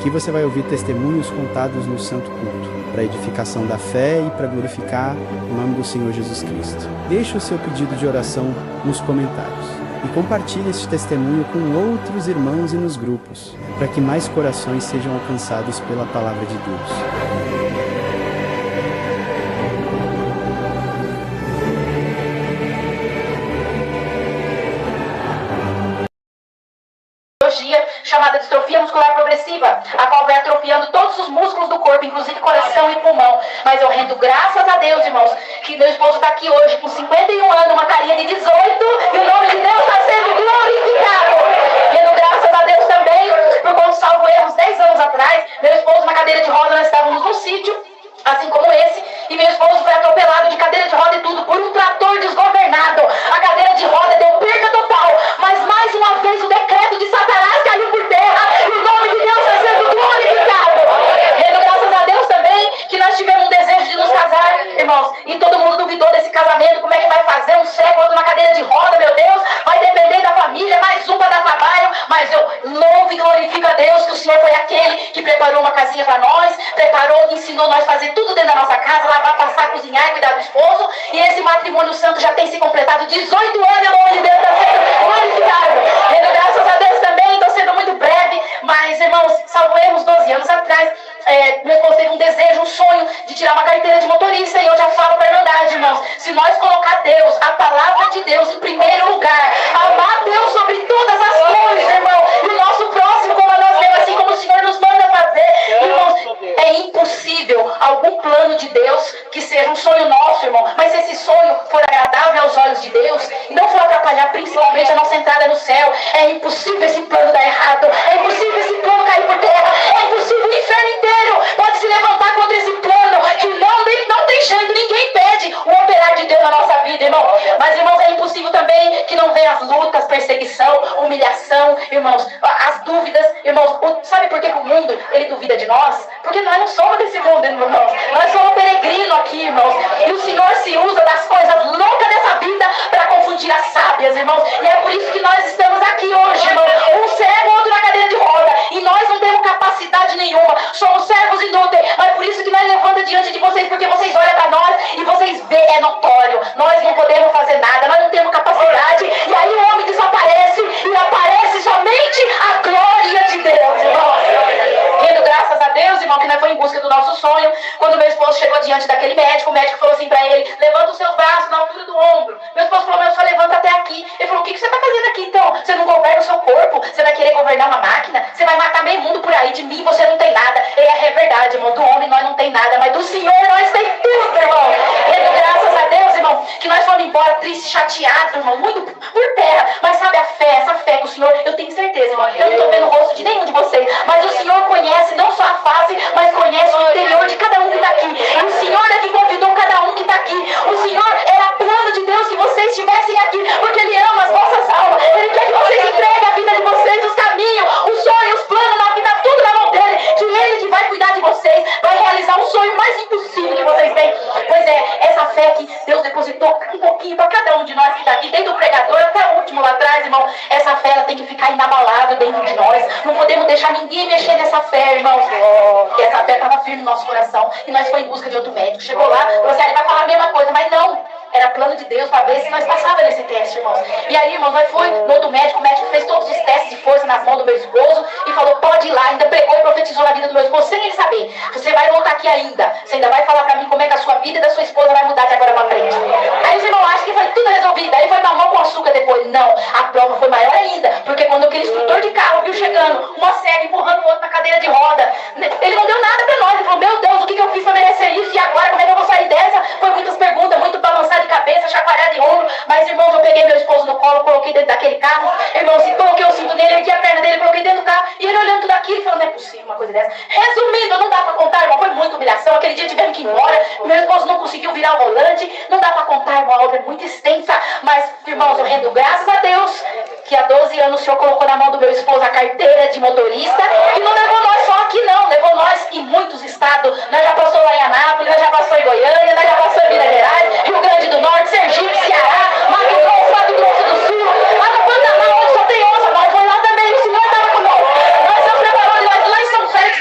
Aqui você vai ouvir testemunhos contados no Santo Culto, para edificação da fé e para glorificar o nome do Senhor Jesus Cristo. Deixe o seu pedido de oração nos comentários e compartilhe este testemunho com outros irmãos e nos grupos, para que mais corações sejam alcançados pela palavra de Deus. Chamada distrofia muscular progressiva, a qual vai atrofiando todos os músculos do corpo, inclusive coração e pulmão. Mas eu rendo graças a Deus, irmãos, que meu esposo está aqui hoje com 51 anos, uma carinha de 18, e o nome de Deus está sendo glorificado. Rendo graças a Deus também, por quando salvo erros 10 anos atrás, meu esposo na cadeira de roda, nós estávamos num sítio, assim como esse, e meu esposo foi atropelado de cadeira de roda e tudo, por um trator desgovernado. A cadeira de roda deu perda total, mas mais uma vez o decreto de Satanás caiu por terra, e o nome de Deus está sendo glorificado. Rendo graças a Deus também, que nós tivemos um desejo de nos casar, irmãos, e todo mundo duvidou desse casamento, como é que vai fazer, um cego, outro na cadeira de roda, meu Deus, vai depender da família, mais um para dar trabalho, mas eu louvo e glorifico a Deus, que o Senhor foi aquele que preparou uma casinha para nós, preparou e ensinou nós a fazer tudo dentro da nossa casa, lavar, passar, cozinhar e cuidar do esposo, e esse matrimônio santo já tem se completado 18 anos, o nome de Deus está sendo glorificado. Rendo graças a Deus também, estou sendo muito breve, mas irmãos, salvo erros 12 anos atrás, meu esposo teve um desejo, um sonho de tirar uma carteira de motorista, e eu já falo para a Irmandade, irmãos, se nós colocar Deus, a palavra de Deus em primeiro lugar, amar Deus sobre todas as coisas, irmão, e o nosso próximo como a nós mesmos, assim como o Senhor nos manda fazer, irmãos, é impossível algum plano de Deus que seja um sonho nosso, irmão, mas se esse sonho for agradável aos olhos de Deus e não for atrapalhar principalmente a nossa entrada no céu, é impossível esse plano dar errado, é impossível esse plano cair por terra, é impossível o inferno inteiro pode se levantar contra esse plano, que não tem jeito, ninguém pede o operar de Deus na nossa vida, irmão. Mas, irmãos, é impossível também que não venha as lutas, perseguição, humilhação, irmãos, as dúvidas, irmãos. Sabe por que o mundo, ele duvida de nós? Porque nós não somos desse mundo, irmãos. Nós somos peregrinos aqui, irmãos. E o Senhor se usa das coisas loucas dessa vida para confundir as sábias, irmãos. E é por isso que nós estamos aqui hoje, irmãos. Um cego, outro na cadeira de roda. E nós não temos capacidade nenhuma. Somos servos inúteis. Mas é por isso que nós levantamos diante de vocês, porque vocês olham para nós e vocês veem, é notório. Nós não podemos fazer nada, nós não temos capacidade. E aí o homem desaparece e aparece somente a glória de Deus, irmãos. Rendo graças a Deus, irmão, que nós fomos em busca do nosso sonho. Quando meu esposo chegou diante daquele médico, o médico falou assim para ele: levanta os seus braços na altura do ombro. Meu esposo falou: mas só levanta até aqui. Ele falou: o que você está fazendo aqui então? Você não governa o seu corpo? Você vai querer governar uma máquina? Você vai matar meio mundo por aí, de mim você não tem nada. É verdade, irmão, do homem nós não tem nada, mas do Senhor nós tem tudo, irmão. Rendo graças a Deus, irmão, que nós fomos embora tristes, chateados, irmão, muito por terra. Mas sabe a fé, essa fé que o Senhor, eu tenho certeza, irmão, eu não estou vendo o rosto de nenhum de vocês, mas o Senhor conhece não só a face, mas conhece o interior de cada um que está aqui. E o Senhor é que convidou cada um que está aqui. O Senhor era plano de Deus que vocês estivessem aqui, porque Ele ama as vossas almas. Ele quer que vocês entreguem a vida de vocês, os caminhos, os sonhos, os planos, na vida, tudo na mão dele, que Ele que vai cuidar de vocês, vai realizar o sonho mais impossível que vocês têm. Pois é, essa fé que Deus depositou um pouquinho para cada um de nós que está aqui, desde o pregador até o último lá atrás, irmão, essa fé ela tem que ficar inabalável dentro de nós. Não podemos deixar ninguém mexer nessa fé, irmãos. E essa fé estava firme no nosso coração. E nós fomos em busca de outro médico. Chegou lá, falou assim: ele vai falar a mesma coisa, mas não. Era plano de Deus para ver se nós passávamos nesse teste, irmãos. E aí, irmãos, nós fomos no outro médico, o médico fez todos os testes de força nas mãos do meu esposo e falou: pode ir lá, ainda pregou e profetizou na vida do meu esposo, sem ele saber. Você vai voltar aqui ainda. Você ainda vai falar para mim como é que a sua vida e da sua esposa vai mudar de agora para frente. Aí os irmãos acham que foi tudo resolvido. Aí foi mamão com açúcar depois. Não, a prova foi maior ainda. Porque quando aquele instrutor de carro viu chegando, uma cega empurrando o outro na cadeira de roda, ele não deu nada para nós. Ele falou: meu Deus, o que eu fiz para merecer isso? E agora, como é que eu vou sair dessa? Foi muitas perguntas, muito balançar de cabeça, chacoalhar de ombro. Mas, irmãos, eu peguei meu esposo no colo, coloquei dentro daquele carro. Irmãos, e coloquei o cinto nele, ergui a perna dele, coloquei dentro do carro. E ele olhando tudo aquilo, falando: não é possível uma coisa dessa. Resumindo, não dá para contar, irmão, foi muita humilhação. Aquele dia tivemos que ir embora. Meu esposo não conseguiu virar o volante. Não dá para contar, irmão, a obra é muito extensa. Mas, irmãos, eu rendo graças a Deus que há 12 anos o Senhor colocou na mão do meu esposo a carteira de motorista. E não levou nós só aqui, não. Levou nós em muitos estados. Nós já passou lá em Anápolis, nós já passou em Goiânia, nós já passou em Minas Gerais, Rio Grande do Norte, Sergipe, Ceará, Mato Grosso do Sul, lá no Pantanal, onde só tem onça, nós foi lá também, o Senhor estava conosco. Nós estamos preparando lá em São Félix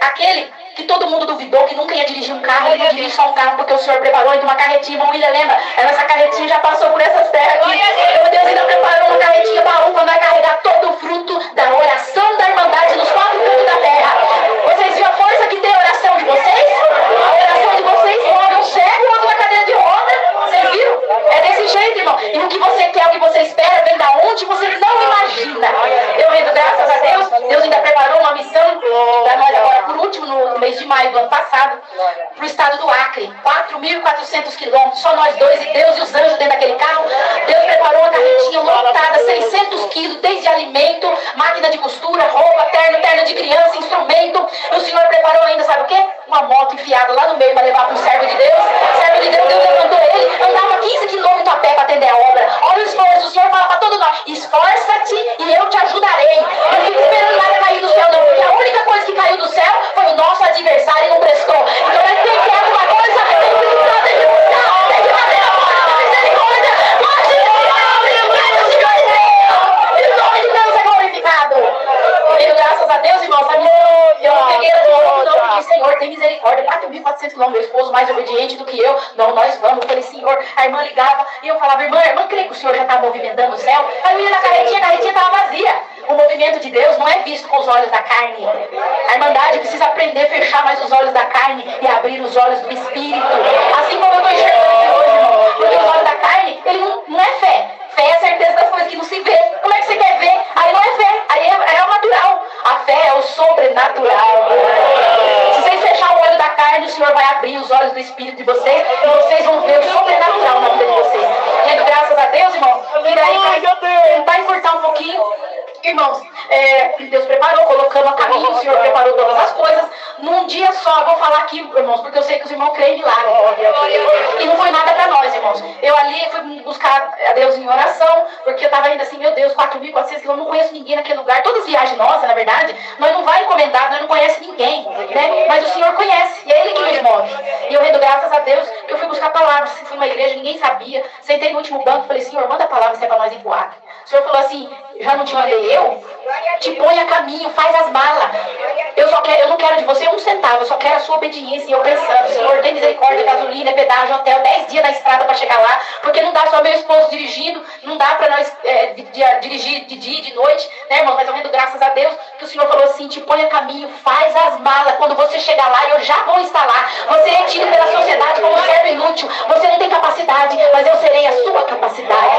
Aquele que todo mundo duvidou que nunca ia dirigir um carro, ele ia dirigir só um carro porque o Senhor preparou ainda uma carretinha. Irmão William, lembra? Essa carretinha já passou por essas terras aqui. Meu Deus ainda preparou uma carretinha baú quando vai carregar todo o fruto da oração da Irmandade nos 4 cantos da terra. Vocês viram a força que tem a oração de vocês? A oração de vocês move um cego e outro na cadeira de roda. Vocês viram? É desse jeito, irmão. E o que você quer, o que você espera, vem da onde você não imagina. Eu rendo graças a Deus. Deus ainda preparou uma missão para nós agora, por último, no mês de maio do ano passado, para o estado do Acre. 4.400 quilômetros, só nós dois, e Deus e os anjos dentro daquele carro. Deus preparou uma carretinha lotada, 600 quilos, desde alimento, máquina de costura, roupa, terno de criança, instrumento. E o Senhor preparou ainda, sabe o quê? Uma moto enfiada lá no meio para levar para um servo de Deus. Servo de Deus, Deus levantou ele, andava 15 quilômetros a pé para atender a obra. Olha o esforço, o Senhor fala para todos nós: esforça-te e eu te ajudarei. Não fique esperando nada cair do céu, não, porque a única coisa que caiu do céu foi o nosso adversário e não prestou. Então, mas quem quer alguma coisa, tem que lutar, tem que buscar, tem que bater a porta da misericórdia. Pode ir, Deus, em nome de Deus é glorificado. E graças a Deus, irmãos, eu não peguei ela de novo, não, porque Senhor, tem misericórdia. 4.400 quilômetros, meu esposo mais obediente do que eu. Não, nós vamos. Eu falei: Senhor, a irmã ligava e eu falava: irmã, crê que o Senhor já está movimentando o céu? Aí eu ia na carretinha, a carretinha estava vazia. O movimento de Deus não é visto com os olhos da carne. A Irmandade precisa aprender a fechar mais os olhos da carne e abrir os olhos do Espírito. Assim como eu estou enxergando aqui hoje, irmão. Porque os olhos da carne, ele não é fé. Fé é a certeza das coisas que não se vê. Como é que você quer ver? Aí não é fé, aí é o natural. A fé é o sobrenatural. Se vocês fecharem o olho da carne, o Senhor vai abrir os olhos do Espírito de vocês e vocês vão ver o sobrenatural na vida de vocês. Gente, graças a Deus, irmão. E daí, tentar encurtar um pouquinho. Irmãos, Deus preparou, colocamos a caminho, o Senhor preparou todas as coisas. Num dia só, vou falar aqui, irmãos, porque eu sei que os irmãos creem em milagre. E não foi nada para nós, irmãos. Eu ali fui buscar a Deus em oração, porque eu estava ainda assim: meu Deus, 4.400 quilômetros, não conheço ninguém naquele lugar. Todas as viagens nossas, na verdade, nós não vai encomendar, nós não conhecemos ninguém, né? Mas o Senhor conhece, e é Ele que nos move. E eu rendo graças a Deus, eu fui buscar palavras. Fui numa igreja, ninguém sabia. Sentei no último banco e falei: Senhor, manda a palavra se é para nós ir pro Acre. O Senhor falou assim: já não te mandei eu? Te põe a caminho, faz as malas. Eu não quero de você um centavo, eu só quero a sua obediência. E eu pensando: Senhor, tem misericórdia, gasolina, pedágio, hotel, 10 dias na estrada para chegar lá, porque não dá só meu esposo dirigindo, não dá para nós dirigir de dia e de noite, né, irmão? Mas eu rendo graças a Deus que o Senhor falou assim: te põe a caminho, faz as malas. Quando você chegar lá, eu já vou estar lá. Você é tido pela sociedade como servo inútil, você não tem capacidade, mas eu serei a sua capacidade.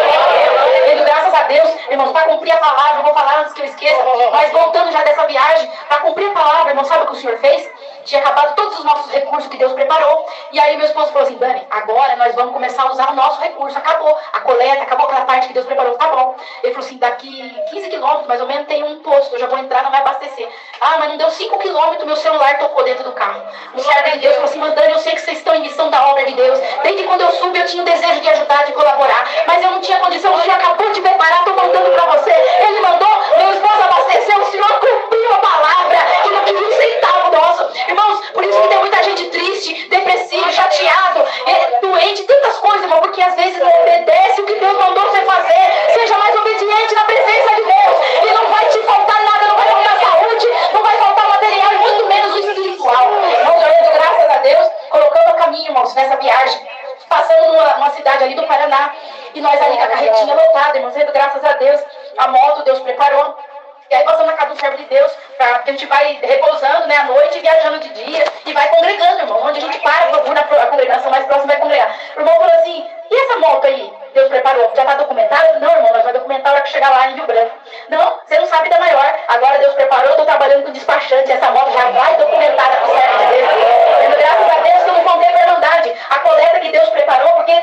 Rendo graças a Deus, irmãos, para cumprir a palavra. Eu vou falar antes que eu esqueça, mas voltando já dessa viagem, para cumprir a palavra, irmão, sabe o que o Senhor fez? Tinha acabado todos os nossos recursos que Deus preparou. E aí meu esposo falou assim: Dani, agora nós vamos começar a usar o nosso recurso. Acabou a coleta, acabou aquela parte que Deus preparou, tá bom. Ele falou assim: daqui 15 quilômetros, mais ou menos, tem um posto, eu já vou entrar, não vai abastecer. Ah, mas não deu 5 quilômetros, meu celular tocou dentro do carro. O servo de Deus falou assim: Dani, eu sei que vocês estão em missão da obra de Deus. Desde quando eu subi, eu tinha um desejo de ajudar, de colaborar, mas eu não tinha condição. O Senhor acabou de preparar, estou mandando para você. Ele mandou, meu esposo abasteceu, o Senhor cumpriu a palavra e não quis um centavo nosso. Irmãos, por isso que tem muita gente triste, depressivo, chateado, doente, tantas coisas, irmão, porque às vezes não obedece o que Deus mandou você fazer. Seja mais obediente na presença de Deus e não vai te faltar nada, não vai faltar saúde, não vai faltar material e muito menos o espiritual. Irmãos, eu rendo graças a Deus, colocando a caminho, irmãos, nessa viagem, passando numa cidade ali do Paraná, e nós ali com a carretinha lotada, irmãos, rendo graças a Deus, a moto Deus preparou. E aí passando na casa do servo de Deus, porque a gente vai repousando, né, à noite, viajando de dia, e vai congregando, irmão. Onde a gente procura a congregação mais próxima, vai congregar. O irmão falou assim: e essa moto aí? Deus preparou, já está documentado? Não, irmão, nós vamos documentar a hora que chegar lá em Rio Branco. Não, você não sabe da maior. Agora Deus preparou, eu estou trabalhando com despachante, essa moto já vai documentada com o servo de Deus. Graças a Deus que eu não contei a Irmandade, a coleta que Deus preparou, porque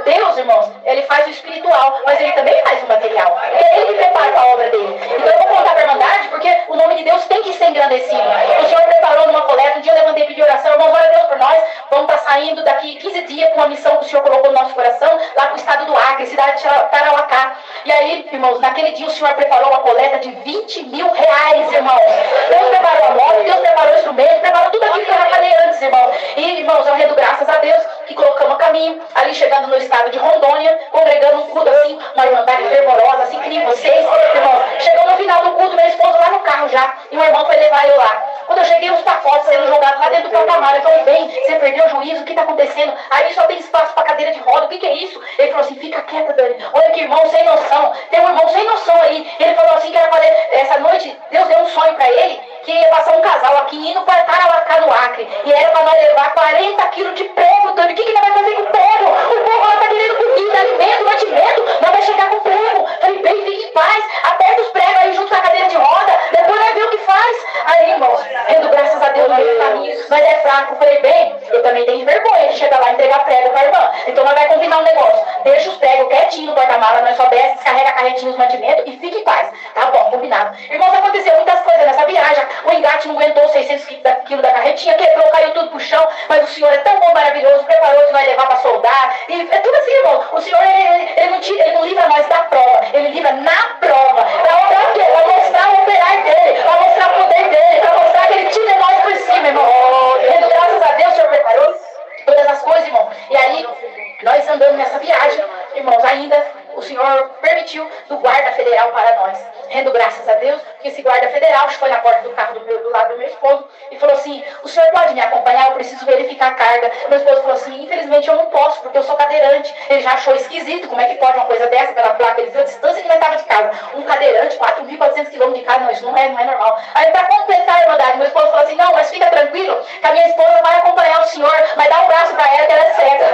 Deus, irmãos, Ele faz o espiritual, mas Ele também faz o material. É Ele que prepara a obra dele. Então eu vou contar a Irmandade, porque o nome de Deus tem que ser engrandecido. O Senhor preparou numa coleta, um dia eu levantei e pedi oração: irmãos, ora a Deus por nós, vamos estar saindo daqui 15 dias com uma missão que o Senhor colocou no nosso coração, lá para o estado do Acre, cidade de Tarauacá. E aí, irmãos, naquele dia o Senhor preparou uma coleta de 20 mil reais, irmãos. Deus preparou a moto, Deus preparou o instrumento, preparou tudo aquilo que eu já falei antes, irmãos. E, irmãos, eu rendo graças a Deus que colocamos a caminho, ali chegando no estado de Rondônia, congregando um culto assim, uma irmandade fervorosa, assim que nem vocês, irmãos. Chegou no final do culto, meu esposo lá no carro já, e o irmão foi levar eu lá. Quando eu cheguei, os pacotes sendo jogados lá dentro do porta-malas. Eu falei, bem, você perdeu o juízo, o que está acontecendo? Aí só tem espaço para cadeira de roda, o que é isso? Ele falou assim, fica quieta, Dani. Olha que irmão sem noção. Tem um irmão sem noção aí. Ele falou assim que era para essa noite, Deus deu um sonho para ele, que ia passar um casal aqui indo para Tarauacá, no Acre. E era para nós levar 40 quilos de prego, Dani. O que nós vamos fazer com o prego? O povo lá está querendo comida, alimento, mantimento. Nós vamos chegar com o prego. Falei, bem, fique em paz. Aperta os pregos aí junto com a cadeira de roda. Depois nós vemos o que faz. Aí, irmãos, rendo graças a Deus no meio do caminho. Mas é fraco. Falei, bem, eu também tenho vergonha de chegar lá e entregar prego para a irmã. Então nós vamos combinar um negócio. Deixa os pregos quietinho no porta-mala, nós só desce, descarrega a carretinha, os mantimentos e fique em paz. Tá bom, combinado. Irmãos, aconteceu muitas coisas nessa viagem. O engate não aguentou 600 quilos da carretinha, quebrou, caiu tudo pro chão. Mas o Senhor é tão bom, maravilhoso, preparou de nós levar para soldar. E é tudo assim, irmão. O Senhor, ele não livra nós da prova, ele livra na prova. Para quê? Para mostrar o operar dele, para mostrar o poder dele, para mostrar que ele tira nós por cima, irmão. Rendo graças a Deus, o Senhor preparou todas as coisas, irmão. E aí, nós andando nessa viagem, irmãos, ainda o Senhor permitiu do guarda federal para nós. Rendo graças a Deus, que esse guarda federal foi na porta do carro do lado do meu esposo e falou assim, o senhor pode me acompanhar? Eu preciso verificar a carga. Meu esposo falou assim, infelizmente eu não posso, porque eu sou cadeirante. Ele já achou esquisito, como é que pode uma coisa dessa pela placa? Ele viu a distância que nós estávamos de casa. Um cadeirante, 4.400 quilômetros de casa, não, isso não é normal. Aí para completar a irmandade, meu esposo falou assim, não, mas fica tranquilo, que a minha esposa vai acompanhar o senhor, mas dá um braço para ela que ela é cega.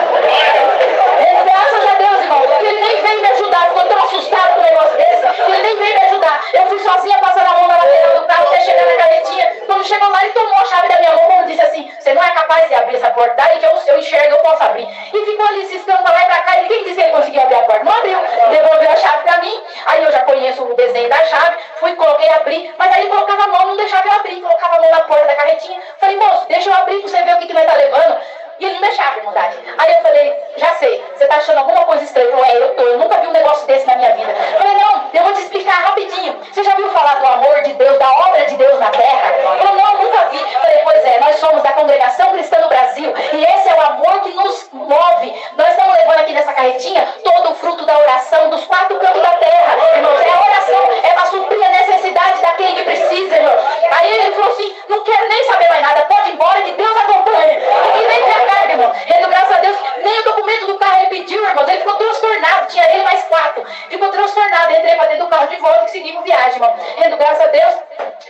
Graças a Deus, irmão, ele nem veio me ajudar, ficou tão assustado com um negócio desse, ele nem veio me ajudar. Eu fui sozinha passando a mão na lateral do carro até chegar na carretinha. Quando chegou lá, ele tomou a chave da minha mão, como disse assim, você não é capaz de abrir essa porta, daí que eu enxergo, eu posso abrir. E ficou ali ciscando pra lá e pra cá, e ninguém disse que ele conseguia abrir a porta. Não abriu, devolveu a chave pra mim, aí eu já conheço o desenho da chave, fui, coloquei, abri, mas aí ele colocava a mão, não deixava eu abrir, colocava a mão na porta da carretinha. Falei, moço, deixa eu abrir pra você ver o que nós tá levando. E ele não deixava, irmandade. Aí eu falei, já sei, você tá achando alguma coisa estranha? Eu falei, eu nunca vi um negócio desse na minha vida. Eu falei, não, eu vou te explicar rapidinho. Você já viu falar do amor de Deus, da obra de Deus na terra? Eu falei, não, nunca vi. Eu falei, pois é, nós somos da Congregação Cristã no Brasil, e esse é o amor que nos move. Nós estamos levando aqui nessa carretinha todo o fruto da oração dos 4 cantos da terra. Irmãos, é a oração, é para suprir a necessidade daquele que precisa, irmão. Aí ele falou assim, não quero nem saber mais nada, pode ir embora que Deus acompanha. E nem tem carga, irmão. Rendo graças a Deus, nem o documento do carro ele pediu, irmãos. Ele ficou transtornado, tinha ele mais 4. Ficou transtornado, entrei para dentro do carro de volta e seguimos viagem, irmão. Rendo graças a Deus,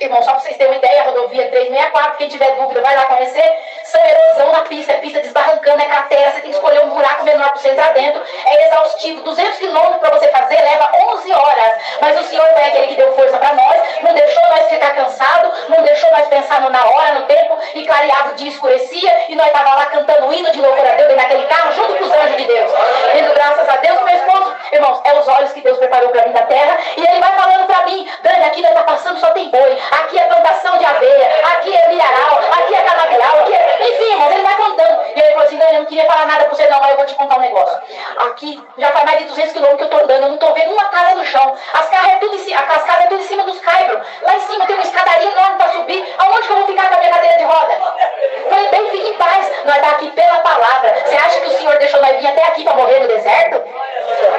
irmão, só para vocês terem uma ideia, a rodovia 364, quem tiver dúvida vai lá conhecer. São erosão na pista, é pista desbarrancando, é cratera, você tem que escolher um buraco menor para você entrar dentro. É exaustivo, 200 quilômetros para você fazer, leva 11 horas. Mas o Senhor foi aquele que deu força para nós, não deixou nós ficar cansados, não deixou nós pensar na hora, no tempo, e clareava o dia, escurecia, e nós estávamos lá cantando o hino de louvor a Deus naquele carro, junto com os anjos de Deus. Rendo graças a Deus, meu esposo, irmãos, é os olhos que Deus preparou para mim da terra, e ele vai falando para mim, Dani, aqui nós está passando, só tem boi, aqui é plantação de aveia, aqui é milharal, aqui é canavial, aqui é... Enfim, irmãos, ele vai contando. E ele falou assim, Dani, eu não queria falar nada para você não, mas eu vou te contar um negócio. Aqui, já faz mais de 200 quilômetros que eu estou andando, eu não estou vendo uma casa no chão. As casas é tudo em cima dos caibros. Lá em cima tem uma escadaria enorme para subir. Aonde que eu vou ficar com a minha cadeira de roda? Falei, bem, fique em paz. Nós estamos aqui pela palavra. Você acha que o Senhor deixou nós vir até aqui para morrer no deserto?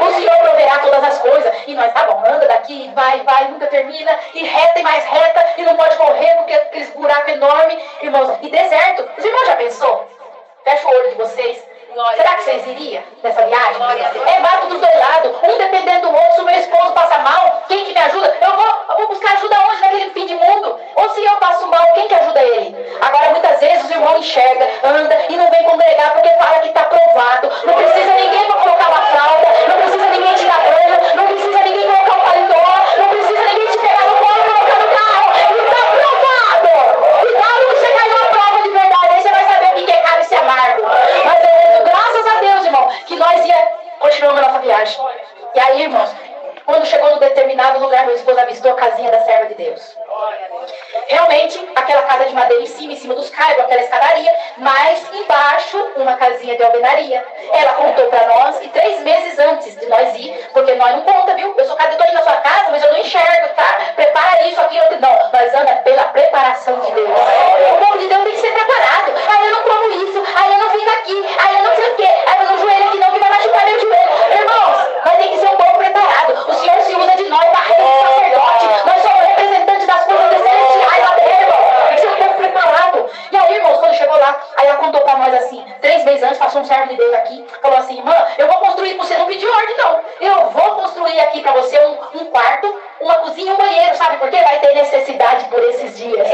O Senhor proverá todas as coisas. E nós, tá bom, anda daqui, vai, nunca termina. E reta e mais reta. E não pode correr porque aqueles buracos enormes. Irmãos, e deserto. Os irmãos já pensou? Fecha o olho de vocês. Será que vocês iriam nessa viagem? É mato dos dois lados, um dependendo do outro. Se o meu esposo passa mal, quem que me ajuda? Eu vou buscar ajuda onde naquele fim de mundo? Ou se eu passo mal, quem que ajuda ele? Agora, muitas vezes, os irmãos enxergam, anda e não vem congregar porque fala que está provado. Não precisa ninguém para colocar uma fralda, não precisa ninguém tirar banho, não precisa ninguém colocar um paletó, não precisa ninguém te pegar no colo e colocar no carro. E está provado! E quando você cair numa prova de verdade, aí você vai saber o que é caro e se é amargo. Mas graças a Deus, irmão, que nós continuamos a nossa viagem. E aí, irmãos, quando chegou no determinado lugar, meu esposo avistou a casinha da serva de Deus. Realmente, aquela casa de madeira em cima dos caibros, aquela escadaria, mas embaixo, uma casinha de alvenaria. Ela contou para nós que 3 meses antes de nós ir, porque nós não conta, viu? Eu estou indo na sua casa, mas eu não enxergo, tá? Prepara isso, aquilo, não. Nós andamos pela preparação de Deus. O povo de Deus tem que ser preparado. Aí eu não como isso, aí eu não fico aqui, aí eu não sei o quê, aí eu não joelho aqui não, que vai machucar meu joelho. Irmãos, nós tem que ser um povo preparado. O Senhor se usa de nós para rei e sacerdote. Nós somos representantes das coisas celestiais lá dentro, irmão. Tem que ser um povo falou assim, irmã, eu vou construir com você, não pediu ordem não. Eu vou construir aqui para você um quarto, uma cozinha e um banheiro, sabe por quê? Vai ter necessidade por esses dias.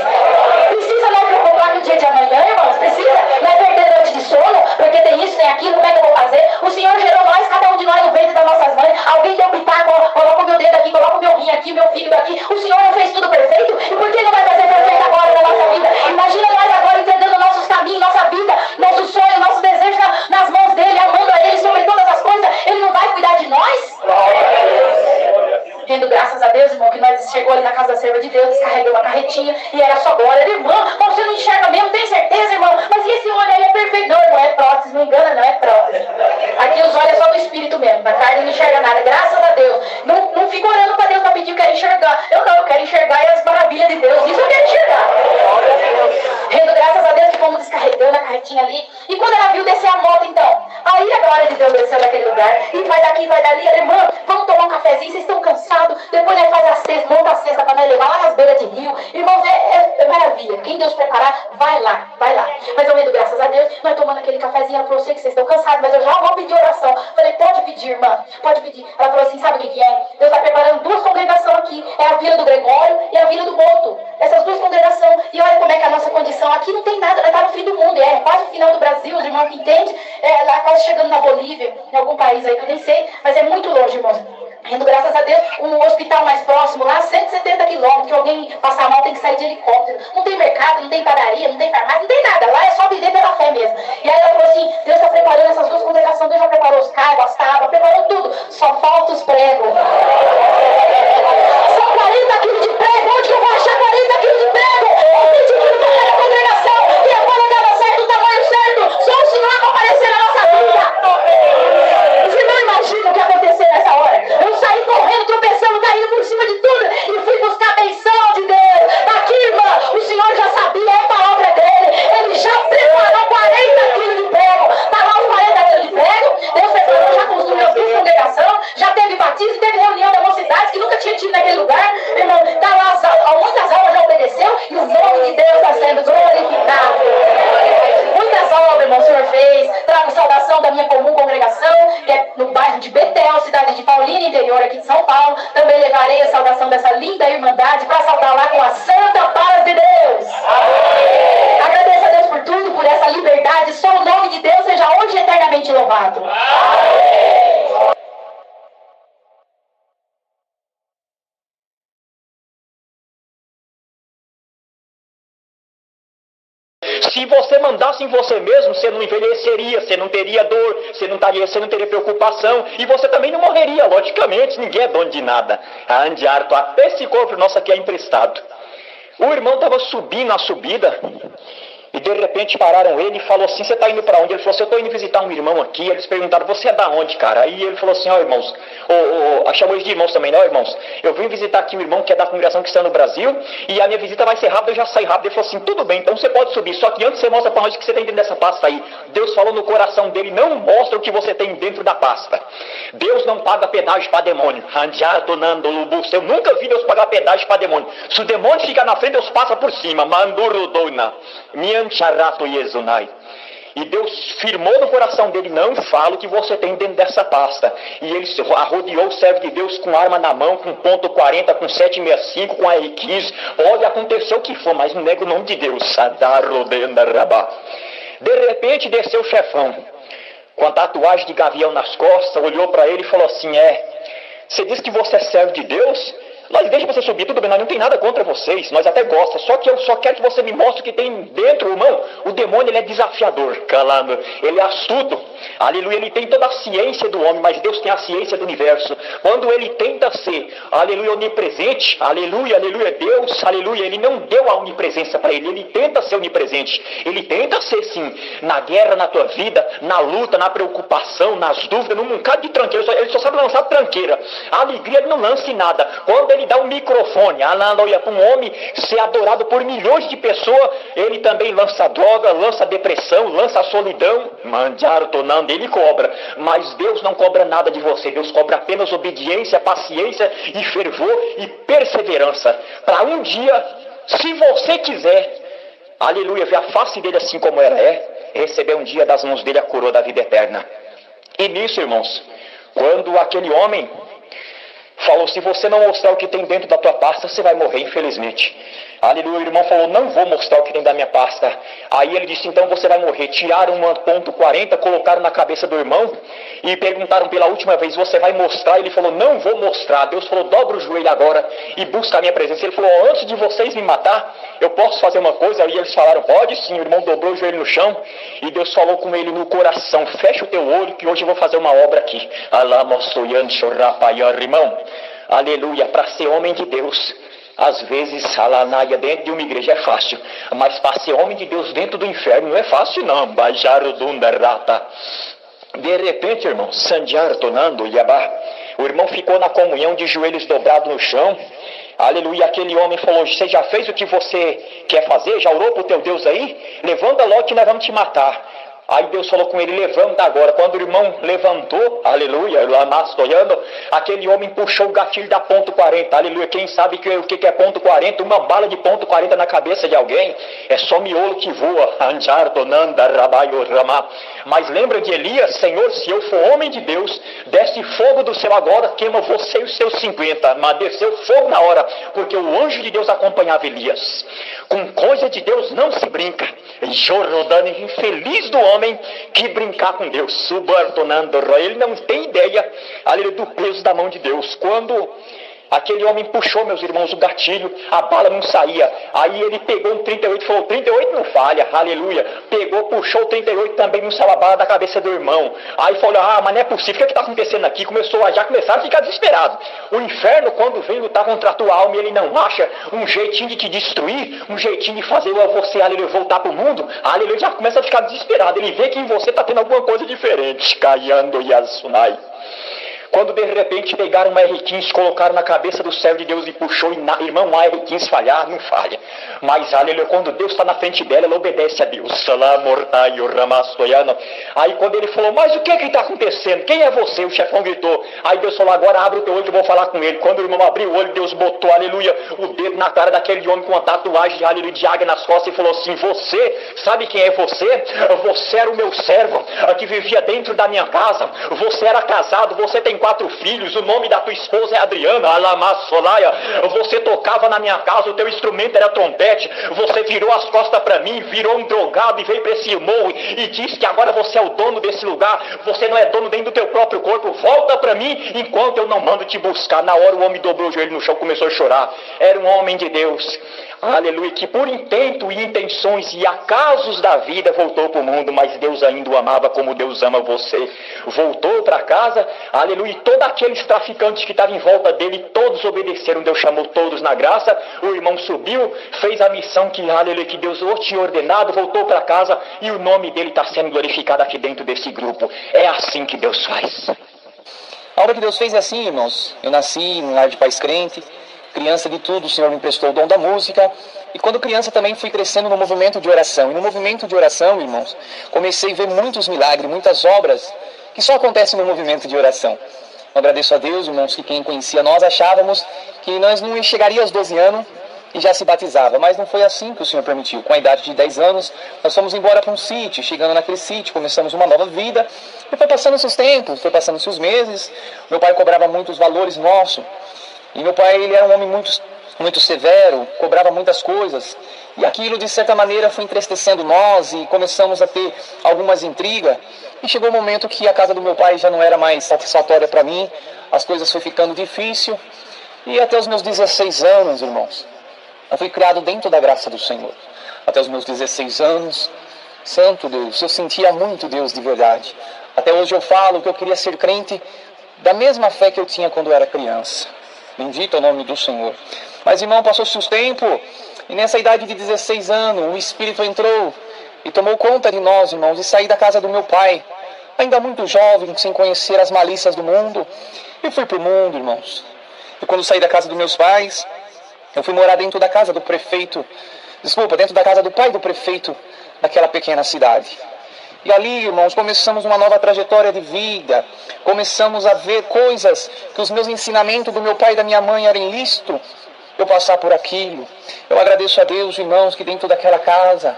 Precisa não preocupar no dia de amanhã, irmãos? Precisa? Não é perder noite de sono? Porque tem isso, tem aquilo, como é que eu vou fazer? O Senhor gerou nós, cada um de nós no ventre das nossas mães. Alguém deu pitaco, coloca o meu dedo aqui, coloca o meu rim aqui, o meu fígado aqui. O Senhor não fez tudo perfeito? E por que não vai fazer perfeito agora na nossa vida? Imagina nós agora entendendo nossos caminhos, nossa vida, nosso sonho, nosso desejo nas mãos dele, amando a ele sobre todas as coisas. Ele não vai cuidar de nós? Rendo graças a Deus, irmão, que nós chegou ali na casa da serva de Deus, descarregou uma carretinha e era só glória. Irmão, você não enxerga mesmo, tem certeza, irmão? Mas e esse olho aí é perfeito? Não, irmão, é prótese, não engana, não é prótese. Aqui os olhos é só do espírito mesmo, da carne não enxerga nada, graças a Deus. Não fica orando para Deus para pedir, eu quero enxergar. Eu quero enxergar as maravilhas de Deus, isso eu quero enxergar. Rendo graças a Deus que fomos descarregando a carretinha ali. E quando ela viu descer a moto, então, aí a glória de Deus desceu daquele lugar, e vai daqui, vai dali, irmã, vamos tomar um cafezinho, vocês estão cansados? Depois nós faz a cesta, monta a cesta para nós levar lá nas beiras de rio. Irmãos, é maravilha. Quem Deus preparar, vai lá, vai lá. Mas eu rendo graças a Deus, nós tomando aquele cafezinho, ela falou, eu sei que vocês estão cansados, mas eu já vou pedir oração. Falei, pode pedir, irmã, pode pedir. Ela falou assim, sabe o que é? Deus está preparando duas congregações aqui. É a Vila do Gregório e a Vila do Boto. Essas duas congregações. E olha como é que é a nossa condição. Aqui não tem nada, está no fim do mundo. É quase o final do Brasil, os irmãos que entendem. É lá quase chegando na Bolívia, em algum país aí que eu nem sei. Mas é muito longe, irmãos. Rendo graças a Deus, um hospital mais próximo lá, 170 quilômetros, que alguém passar mal tem que sair de helicóptero. Não tem mercado, não tem padaria, não tem farmácia, não tem nada. Lá é só viver pela fé mesmo. E aí ela falou assim, Deus está preparando essas duas congregações, Deus já preparou os cargos, as tábuas, preparou tudo. Só falta os pregos. Só 40 quilos de prego. Onde eu vou achar 40 quilos de prego? Eu pedi que não foi na congregação. E a coisa dava certo, o tamanho certo. Só o Senhor vai aparecer na nossa vida. Você não imagina o que aconteceu nessa hora. Eu saí correndo, tropeçando, caindo por cima de tudo e fui buscar a benção de Deus. Aqui, irmã, o Senhor já sabia, é a palavra dele. Ele já preparou 40 quilos de prego. Está lá os 40 quilos de prego. Deus preparou, já construiu as duas congregações, já teve batismo, teve reunião da mocidade que nunca tinha tido naquele lugar. Irmão, está lá as aulas, muitas aulas já obedeceu e o nome de Deus está sendo glorificado. Muitas obras, irmão, o Senhor fez. Trago saudação da minha comum congregação, que é no bairro de Betel, cidade de Paulínia, interior aqui de São Paulo. Também levarei a saudação dessa linda irmandade para saudar lá com a santa paz de Deus. Amém. Agradeço a Deus por tudo, por essa liberdade. Só o nome de Deus seja hoje eternamente louvado. Amém. Se você mandasse em você mesmo, você não envelheceria, você não teria dor, você não teria preocupação, e você também não morreria, logicamente, ninguém é dono de nada. A Andiarto, até esse corpo nosso aqui é emprestado. O irmão estava subindo a subida, e de repente pararam ele e falou assim, você está indo para onde? Ele falou assim, eu estou indo visitar um irmão aqui. Eles perguntaram, você é da onde, cara? Aí ele falou assim, ó irmãos, chamou eles de irmãos também, não irmãos? Eu vim visitar aqui um irmão que é da congregação cristã no Brasil, e a minha visita vai ser rápida, eu já saí rápido. Ele falou assim, tudo bem, então você pode subir, só que antes você mostra para onde que você tem dentro dessa pasta aí. Deus falou no coração dele, não mostra o que você tem dentro da pasta. Deus não paga pedágio para demônio. Eu nunca vi Deus pagar pedágio para demônio. Se o demônio ficar na frente, Deus passa por cima. E Deus firmou no coração dele, não fala o que você tem dentro dessa pasta. E ele arrodeou o servo de Deus com arma na mão, com ponto .40, com 7,65, com a R15. Pode acontecer o que for, mas não nega o nome de Deus. De repente desceu o chefão, com a tatuagem de gavião nas costas, olhou para ele e falou assim, você diz que você é servo de Deus? Nós deixa você subir, tudo bem, nós não tem nada contra vocês, nós até gostamos, só que eu só quero que você me mostre o que tem dentro, irmão. O demônio, ele é desafiador, calando, ele é astuto, aleluia, ele tem toda a ciência do homem, mas Deus tem a ciência do universo. Quando ele tenta ser, aleluia, onipresente, aleluia, aleluia, Deus, aleluia, ele não deu a onipresença para ele, ele tenta ser onipresente, ele tenta ser sim, na guerra, na tua vida, na luta, na preocupação, nas dúvidas, num bocado de tranqueira, ele só sabe lançar tranqueira, a alegria ele não lança em nada. Quando ele dá um microfone, aleluia, para um homem ser adorado por milhões de pessoas, ele também lança droga, lança depressão, lança solidão, ele cobra, mas Deus não cobra nada de você, Deus cobra apenas obediência, paciência e fervor e perseverança, para um dia, se você quiser, aleluia, ver a face dele assim como ela é, receber um dia das mãos dele a coroa da vida eterna. E nisso, irmãos, quando aquele homem falou, se você não mostrar o que tem dentro da tua pasta, você vai morrer, infelizmente. Aleluia, o irmão falou, não vou mostrar o que tem da minha pasta. Aí ele disse, então você vai morrer. Tiraram uma .40, colocaram na cabeça do irmão e perguntaram pela última vez, você vai mostrar? Ele falou, não vou mostrar. Deus falou, dobra o joelho agora e busca a minha presença. Ele falou, antes de vocês me matar, eu posso fazer uma coisa? Aí eles falaram, pode sim. O irmão dobrou o joelho no chão e Deus falou com ele no coração, fecha o teu olho que hoje eu vou fazer uma obra aqui. Irmão, aleluia, para ser homem de Deus, às vezes, alanaia dentro de uma igreja é fácil, mas para ser homem de Deus dentro do inferno não é fácil não. De repente, irmão, Sandiar tonando Yabá, o irmão ficou na comunhão de joelhos dobrados no chão. Aleluia, aquele homem falou, você já fez o que você quer fazer? Já orou para o teu Deus aí? Levanta logo que nós vamos te matar. Aí Deus falou com ele, levanta agora. Quando o irmão levantou, aleluia, aquele homem puxou o gatilho da .40, aleluia. Quem sabe o que é .40? Uma bala de .40 na cabeça de alguém é só miolo que voa. Mas lembra de Elias? Senhor, se eu for homem de Deus, desce fogo do céu agora, queima você e os seus 50. Mas desceu fogo na hora, porque o anjo de Deus acompanhava Elias. Com coisa de Deus não se brinca. Infeliz do homem que brincar com Deus. Ele não tem ideia, aleluia, do peso da mão de Deus. Quando aquele homem puxou, meus irmãos, o gatilho, a bala não saía. Aí ele pegou um 38 e falou, 38 não falha, aleluia. Pegou, puxou o 38, também não saiu a bala da cabeça do irmão. Aí falou, mas não é possível, o que está acontecendo aqui? Começaram a ficar desesperado. O inferno, quando vem lutar contra a tua alma, ele não acha um jeitinho de te destruir, um jeitinho de fazer você, aleluia, voltar para o mundo, aleluia, já começa a ficar desesperado. Ele vê que em você está tendo alguma coisa diferente. Caiando Yasunai. Quando de repente pegaram uma R15, colocaram na cabeça do servo de Deus e puxou, irmão, a R15 falhar, não falha. Mas, aleluia, quando Deus está na frente dela, ela obedece a Deus. Aí quando ele falou, mas o que está acontecendo? Quem é você? O chefão gritou. Aí Deus falou, agora abre o teu olho que eu vou falar com ele. Quando o irmão abriu o olho, Deus botou, aleluia, o dedo na cara daquele homem com uma tatuagem, aleluia, de águia nas costas e falou assim, você, sabe quem é você? Você era o meu servo, que vivia dentro da minha casa. Você era casado, você tem 4 filhos, o nome da tua esposa é Adriana, Alamassolaya. Você tocava na minha casa, o teu instrumento era trompete. Você virou as costas para mim, virou um drogado e veio para esse morro e disse que agora você é o dono desse lugar. Você não é dono nem do teu próprio corpo. Volta para mim enquanto eu não mando te buscar. Na hora o homem dobrou o joelho no chão, começou a chorar. Era um homem de Deus, aleluia, que por intento e intenções e acasos da vida voltou para o mundo, mas Deus ainda o amava como Deus ama você. Voltou para casa, aleluia, e todos aqueles traficantes que estavam em volta dele, todos obedeceram. Deus chamou todos na graça. O irmão subiu, fez a missão que, aleluia, que Deus tinha ordenado, voltou para casa e o nome dele está sendo glorificado aqui dentro desse grupo. É assim que Deus faz. A obra que Deus fez é assim, irmãos. Eu nasci num lar de pais crente, criança de tudo, o Senhor me emprestou o dom da música. E quando criança também fui crescendo no movimento de oração. E no movimento de oração, irmãos, comecei a ver muitos milagres, muitas obras que só acontecem no movimento de oração. Eu agradeço a Deus, irmãos, que quem conhecia nós achávamos que nós não chegaria aos 12 anos e já se batizava. Mas não foi assim que o Senhor permitiu. Com a idade de 10 anos, nós fomos embora para um sítio. Chegando naquele sítio, começamos uma nova vida. E foi passando-se os tempos, foi passando-se os meses. Meu pai cobrava muitos valores nossos. E meu pai, ele era um homem muito severo, cobrava muitas coisas. E aquilo, de certa maneira, foi entristecendo nós e começamos a ter algumas intrigas. E chegou o momento que a casa do meu pai já não era mais satisfatória para mim. As coisas foram ficando difíceis. E até os meus 16 anos, irmãos, eu fui criado dentro da graça do Senhor. Até os meus 16 anos, santo Deus, eu sentia muito Deus de verdade. Até hoje eu falo que eu queria ser crente da mesma fé que eu tinha quando eu era criança. Bendito é o nome do Senhor. Mas, irmão, passou-se o tempo, e nessa idade de 16 anos, o Espírito entrou e tomou conta de nós, irmãos, e saí da casa do meu pai, ainda muito jovem, sem conhecer as malícias do mundo. Eu fui para o mundo, irmãos. E quando saí da casa dos meus pais, eu fui morar dentro da casa do prefeito, dentro da casa do pai do prefeito daquela pequena cidade. E ali, irmãos, começamos uma nova trajetória de vida. Começamos a ver coisas que os meus ensinamentos do meu pai e da minha mãe eram ilícitos. Eu passar por aquilo. Eu agradeço a Deus, irmãos, que dentro daquela casa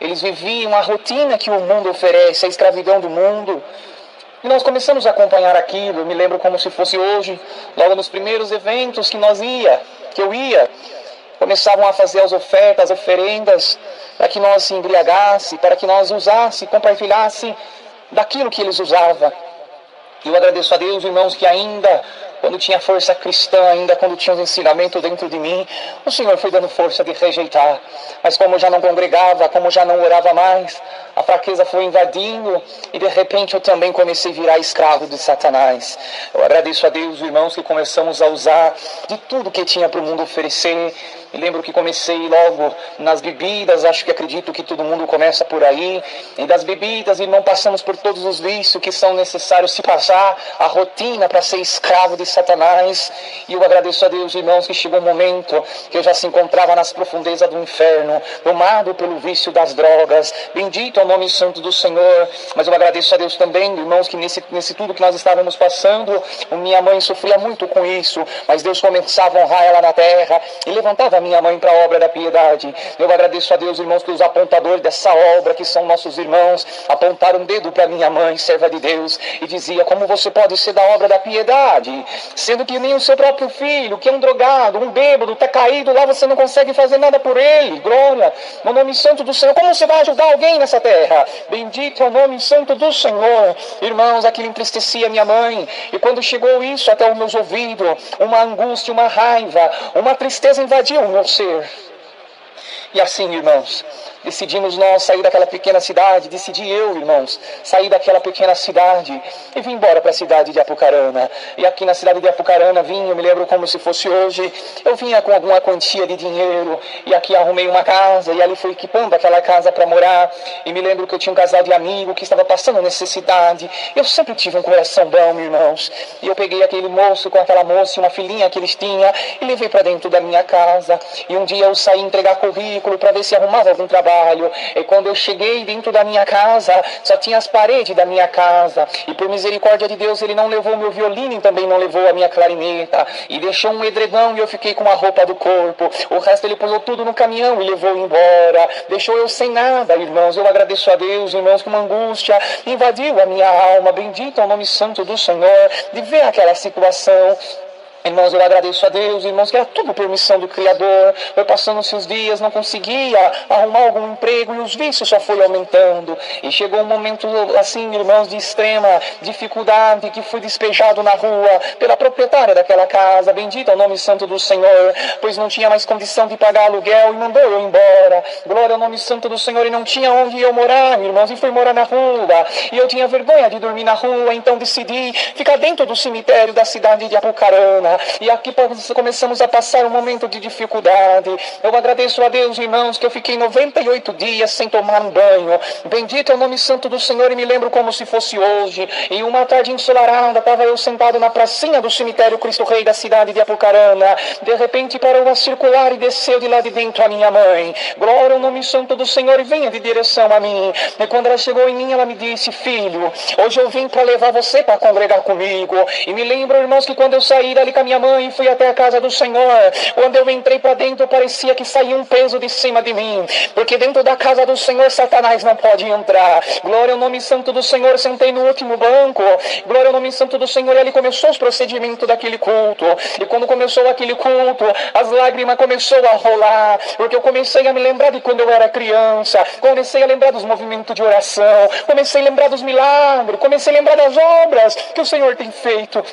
eles viviam a rotina que o mundo oferece, a escravidão do mundo. E nós começamos a acompanhar aquilo. Eu me lembro como se fosse hoje, logo nos primeiros eventos que eu ia, começavam a fazer as ofertas, as oferendas, para que nós se embriagasse, para que nós usasse, compartilhasse daquilo que eles usavam. E eu agradeço a Deus, irmãos, que ainda, quando tinha força cristã, ainda quando tinha os ensinamentos dentro de mim, o Senhor foi dando força de rejeitar. Mas como eu já não congregava, como eu já não orava mais, a fraqueza foi invadindo e de repente eu também comecei a virar escravo de Satanás. Eu agradeço a Deus, irmãos, que começamos a usar de tudo que tinha para o mundo oferecer. Me lembro que comecei logo nas bebidas, acredito que todo mundo começa por aí. E das bebidas, irmão, passamos por todos os vícios que são necessários se passar, a rotina para ser escravo de Satanás. E eu agradeço a Deus, irmãos, que chegou um momento que eu já se encontrava nas profundezas do inferno, tomado pelo vício das drogas. Bendito é o nome santo do Senhor. Mas eu agradeço a Deus também, irmãos, que nesse tudo que nós estávamos passando, minha mãe sofria muito com isso, mas Deus começava a honrar ela na terra e levantava minha mãe para a obra da piedade. Eu agradeço a Deus, irmãos, que os apontadores dessa obra, que são nossos irmãos, apontaram um dedo para minha mãe, serva de Deus, e dizia: como você pode ser da obra da piedade, sendo que nem o seu próprio filho, que é um drogado, um bêbado, está caído lá, você não consegue fazer nada por ele. Glória no nome santo do Senhor. Como você vai ajudar alguém nessa terra? Bendito é o nome santo do Senhor. Irmãos, aquilo entristecia minha mãe, e quando chegou isso até os meus ouvidos, uma angústia, uma raiva, uma tristeza invadiu o meu ser. E assim, irmãos, decidimos nós sair daquela pequena cidade, decidi eu, irmãos, sair daquela pequena cidade e vim embora para a cidade de Apucarana. E aqui na cidade de Apucarana eu me lembro como se fosse hoje, eu vinha com alguma quantia de dinheiro e aqui arrumei uma casa e ali fui equipando aquela casa para morar. E me lembro que eu tinha um casal de amigo que estava passando necessidade. Eu sempre tive um coração bom, irmãos. E eu peguei aquele moço com aquela moça e uma filhinha que eles tinham e levei para dentro da minha casa. E um dia eu saí entregar currículo para ver se arrumava algum trabalho. E quando eu cheguei dentro da minha casa, só tinha as paredes da minha casa. E por misericórdia de Deus, ele não levou meu violino e também não levou a minha clarineta. E deixou um edredom e eu fiquei com a roupa do corpo. O resto ele pôs tudo no caminhão e levou embora. Deixou eu sem nada, irmãos. Eu agradeço a Deus, irmãos, que uma angústia invadiu a minha alma. Bendito é o nome santo do Senhor, de ver aquela situação. Irmãos, eu agradeço a Deus, irmãos, que era tudo permissão do Criador. Foi passando-se os dias, não conseguia arrumar algum emprego e os vícios só foi aumentando. E chegou um momento assim, irmãos, de extrema dificuldade, que fui despejado na rua pela proprietária daquela casa. Bendito é o nome santo do Senhor, pois não tinha mais condição de pagar aluguel e mandou eu embora. Glória ao nome santo do Senhor, e não tinha onde eu morar, irmãos, e fui morar na rua. E eu tinha vergonha de dormir na rua, então decidi ficar dentro do cemitério da cidade de Apucarana. E aqui começamos a passar um momento de dificuldade. Eu agradeço a Deus, irmãos, que eu fiquei 98 dias sem tomar um banho. Bendito é o nome santo do Senhor, e me lembro como se fosse hoje. Em uma tarde ensolarada, estava eu sentado na pracinha do cemitério Cristo Rei da cidade de Apucarana. De repente parou a circular e desceu de lá de dentro a minha mãe. Glória ao nome santo do Senhor, e venha de direção a mim. E quando ela chegou em mim, ela me disse: filho, hoje eu vim para levar você para congregar comigo. E me lembro, irmãos, que quando eu saí dali com a minha mãe e fui até a casa do Senhor, quando eu entrei para dentro, parecia que saía um peso de cima de mim, porque dentro da casa do Senhor Satanás não pode entrar. Glória ao nome santo do Senhor. Sentei no último banco, glória ao nome santo do Senhor, e ali começou os procedimentos daquele culto. E quando começou aquele culto, as lágrimas começaram a rolar, porque eu comecei a me lembrar de quando eu era criança, comecei a lembrar dos movimentos de oração, comecei a lembrar dos milagres, comecei a lembrar das obras que o Senhor tem feito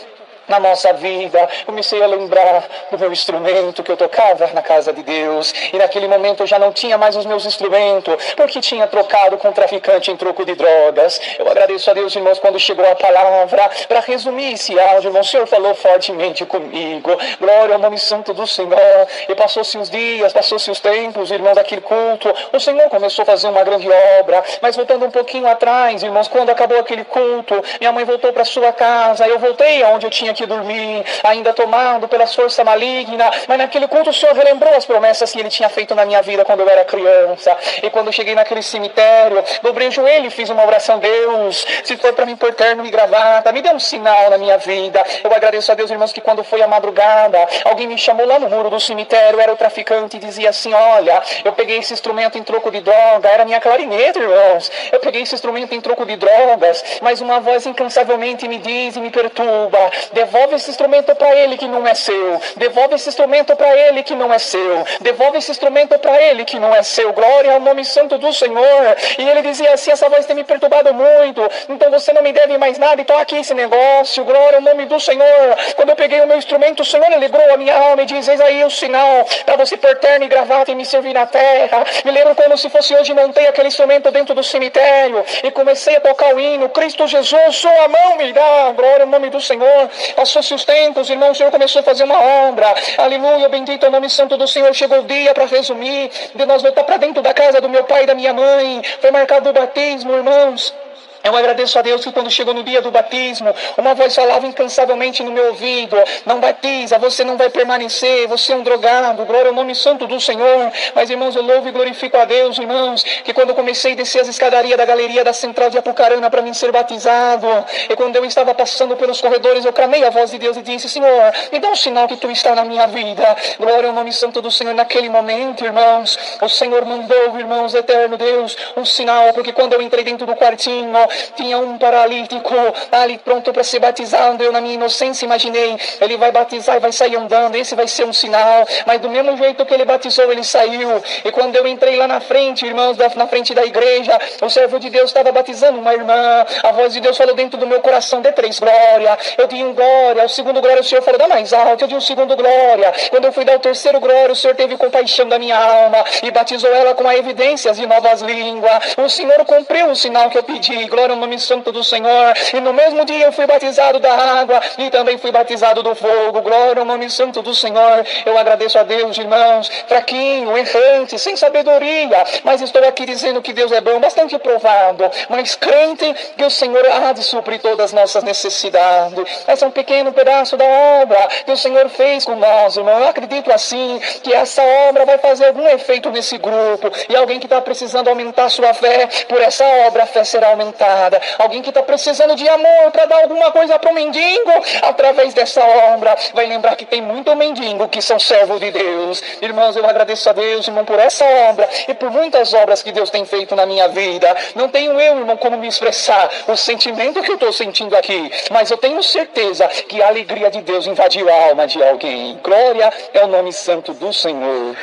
na nossa vida. Comecei a lembrar do meu instrumento que eu tocava na casa de Deus, e naquele momento eu já não tinha mais os meus instrumentos, porque tinha trocado com um traficante em troco de drogas. Eu agradeço a Deus, irmãos, quando chegou a palavra para resumir esse áudio, irmão, o Senhor falou fortemente comigo. Glória ao nome santo do Senhor. E passou-se os dias, passou-se os tempos, irmãos, daquele culto. O Senhor começou a fazer uma grande obra. Mas voltando um pouquinho atrás, irmãos, quando acabou aquele culto, minha mãe voltou para sua casa, eu voltei aonde eu tinha noite dormir, ainda tomado pelas forças malignas, mas naquele culto o Senhor relembrou as promessas que Ele tinha feito na minha vida quando eu era criança. E quando eu cheguei naquele cemitério, dobrei o joelho e fiz uma oração: Deus, se for para mim por terno e gravata, me dê um sinal na minha vida. Eu agradeço a Deus, irmãos, que quando foi a madrugada, alguém me chamou lá no muro do cemitério, era o traficante, e dizia assim: olha, eu peguei esse instrumento em troco de droga. Era minha clarinete, irmãos. Eu peguei esse instrumento em troco de drogas, mas uma voz incansavelmente me diz e me perturba: devolve esse instrumento para ele que não é seu, devolve esse instrumento para ele que não é seu, devolve esse instrumento para ele que não é seu. Glória ao nome santo do Senhor. E ele dizia assim: essa voz tem me perturbado muito, então você não me deve mais nada, então aqui esse negócio. Glória ao nome do Senhor. Quando eu peguei o meu instrumento, o Senhor alegrou a minha alma e diz: eis aí o sinal para você pôr terno e gravata e me servir na terra. Me lembro como se fosse hoje, montei aquele instrumento dentro do cemitério e comecei a tocar o hino: Cristo Jesus, sua mão me dá. Glória ao nome do Senhor. Passou-se os tempos, irmão, o Senhor começou a fazer uma obra. Aleluia, bendito é o nome santo do Senhor. Chegou o dia, para resumir, de nós voltar para dentro da casa do meu pai e da minha mãe. Foi marcado o batismo, irmãos. Eu agradeço a Deus que quando chegou no dia do batismo, uma voz falava incansavelmente no meu ouvido: não batiza, você não vai permanecer, você é um drogado. Glória ao nome santo do Senhor. Mas, irmãos, eu louvo e glorifico a Deus, irmãos, que quando eu comecei a descer as escadarias da galeria da Central de Apucarana para mim ser batizado, e quando eu estava passando pelos corredores, eu clamei a voz de Deus e disse: Senhor, me dá um sinal que Tu está na minha vida. Glória ao nome santo do Senhor. Naquele momento, irmãos, o Senhor mandou, irmãos, eterno Deus, um sinal, porque quando eu entrei dentro do quartinho, tinha um paralítico ali pronto para ser batizado. Eu, na minha inocência, imaginei: ele vai batizar e vai sair andando, esse vai ser um sinal. Mas do mesmo jeito que ele batizou, ele saiu. E quando eu entrei lá na frente, irmãos, na frente da igreja, o servo de Deus estava batizando uma irmã. A voz de Deus falou dentro do meu coração: dê 3 glória. Eu dei um glória. O segundo glória, o Senhor falou: dá mais alto. Eu dei um segundo glória. Quando eu fui dar o terceiro glória, o Senhor teve compaixão da minha alma e batizou ela com a evidências de novas línguas. O Senhor cumpriu o sinal que eu pedi. Glória ao nome santo do Senhor. E no mesmo dia eu fui batizado da água e também fui batizado do fogo. Glória ao nome santo do Senhor. Eu agradeço a Deus, irmãos, fraquinho, errante, sem sabedoria, mas estou aqui dizendo que Deus é bom, bastante provado, mas crente que o Senhor há de suprir todas as nossas necessidades. Esse é um pequeno pedaço da obra que o Senhor fez com nós, irmão. Eu acredito assim que essa obra vai fazer algum efeito nesse grupo, e alguém que está precisando aumentar sua fé, por essa obra a fé será aumentada. Alguém que está precisando de amor para dar alguma coisa para o mendigo, através dessa obra vai lembrar que tem muito mendigo que são servos de Deus. Irmãos, eu agradeço a Deus, irmão, por essa obra e por muitas obras que Deus tem feito na minha vida. Não tenho eu, irmão, como me expressar o sentimento que eu estou sentindo aqui, mas eu tenho certeza que a alegria de Deus invadiu a alma de alguém. Glória é o nome santo do Senhor.